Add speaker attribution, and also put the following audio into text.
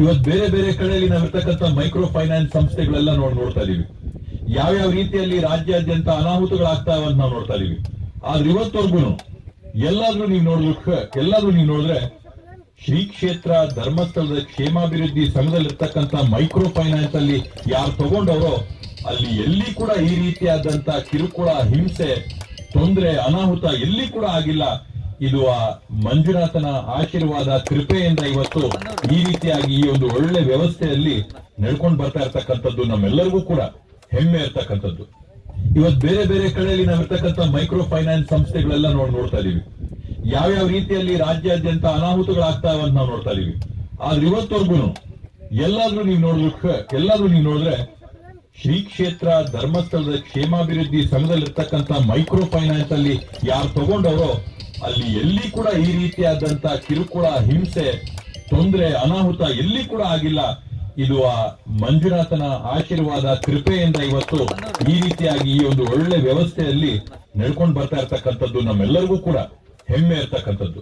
Speaker 1: ಇವತ್ತು ಬೇರೆ ಬೇರೆ ಕಡೆಯಲ್ಲಿ ನಾವಿರ್ತಕ್ಕಂಥ ಮೈಕ್ರೋ ಫೈನಾನ್ಸ್ ಸಂಸ್ಥೆಗಳೆಲ್ಲ ನೋಡ್ತಾ ಇದೀವಿ. ಯಾವ್ಯಾವ ರೀತಿಯಲ್ಲಿ ರಾಜ್ಯಾದ್ಯಂತ ಅನಾಹುತಗಳಾಗ್ತಾವ ಅಂತ ನಾವು ನೋಡ್ತಾ ಇದೀವಿ. ಆದ್ರೆ ಇವತ್ತವರೆಗೂ ಎಲ್ಲಾದ್ರೂ ನೀವು ನೋಡಿದ್ರೆ ಶ್ರೀ ಕ್ಷೇತ್ರ ಧರ್ಮಸ್ಥಳದ ಕ್ಷೇಮಾಭಿವೃದ್ಧಿ ಸಂಘದಲ್ಲಿರ್ತಕ್ಕಂಥ ಮೈಕ್ರೋ ಫೈನಾನ್ಸ್ ಅಲ್ಲಿ ಯಾರು ತಗೊಂಡವರೋ ಅಲ್ಲಿ ಎಲ್ಲಿ ಕೂಡ ಈ ರೀತಿಯಾದಂತ ಕಿರುಕುಳ, ಹಿಂಸೆ, ತೊಂದರೆ, ಅನಾಹುತ ಎಲ್ಲಿ ಕೂಡ ಆಗಿಲ್ಲ. ಇದು ಆ ಮಂಜುನಾಥನ ಆಶೀರ್ವಾದ, ಕೃಪೆಯಿಂದ ಇವತ್ತು ಈ ರೀತಿಯಾಗಿ ಈ ಒಂದು ಒಳ್ಳೆ ವ್ಯವಸ್ಥೆಯಲ್ಲಿ ನಡ್ಕೊಂಡು ಬರ್ತಾ ಇರ್ತಕ್ಕಂಥದ್ದು ನಮ್ಮೆಲ್ಲರಿಗೂ ಕೂಡ ಹೆಮ್ಮೆ ಇರ್ತಕ್ಕಂಥದ್ದು. ಇವತ್ತು ಬೇರೆ ಬೇರೆ ಕಡೆಯಲ್ಲಿ ನಾವಿರ್ತಕ್ಕಂಥ ಮೈಕ್ರೋ ಫೈನಾನ್ಸ್ ಸಂಸ್ಥೆಗಳೆಲ್ಲ ನೋಡ್ತಾ ಇದೀವಿ. ಯಾವ್ಯಾವ ರೀತಿಯಲ್ಲಿ ರಾಜ್ಯಾದ್ಯಂತ ಅನಾಹುತಗಳಾಗ್ತಾವ ಅಂತ ನಾವು ನೋಡ್ತಾ ಇದೀವಿ. ಆದ್ರೆ ಇವತ್ತವರೆಗೂ ಎಲ್ಲಾದ್ರೂ ನೀವು ನೋಡಿದ್ರೆ ಶ್ರೀ ಕ್ಷೇತ್ರ ಧರ್ಮಸ್ಥಳದ ಕ್ಷೇಮಾಭಿವೃದ್ಧಿ ಸಂಘದಲ್ಲಿರ್ತಕ್ಕಂಥ ಮೈಕ್ರೋ ಫೈನಾನ್ಸ್ ಅಲ್ಲಿ ಯಾರು ತಗೊಂಡವರೋ ಅಲ್ಲಿ ಎಲ್ಲಿ ಕೂಡ ಈ ರೀತಿಯಾದಂತ ಕಿರುಕುಳ, ಹಿಂಸೆ, ತೊಂದರೆ, ಅನಾಹುತ ಎಲ್ಲಿ ಕೂಡ ಆಗಿಲ್ಲ. ಇದು ಆ ಮಂಜುನಾಥನ ಆಶೀರ್ವಾದ, ಕೃಪೆಯಿಂದ ಇವತ್ತು ಈ ರೀತಿಯಾಗಿ ಈ ಒಂದು ಒಳ್ಳೆ ವ್ಯವಸ್ಥೆಯಲ್ಲಿ ನಡ್ಕೊಂಡು ಬರ್ತಾ ಇರ್ತಕ್ಕಂಥದ್ದು ನಮ್ಮೆಲ್ಲರಿಗೂ ಕೂಡ ಹೆಮ್ಮೆ ಇರ್ತಕ್ಕಂಥದ್ದು.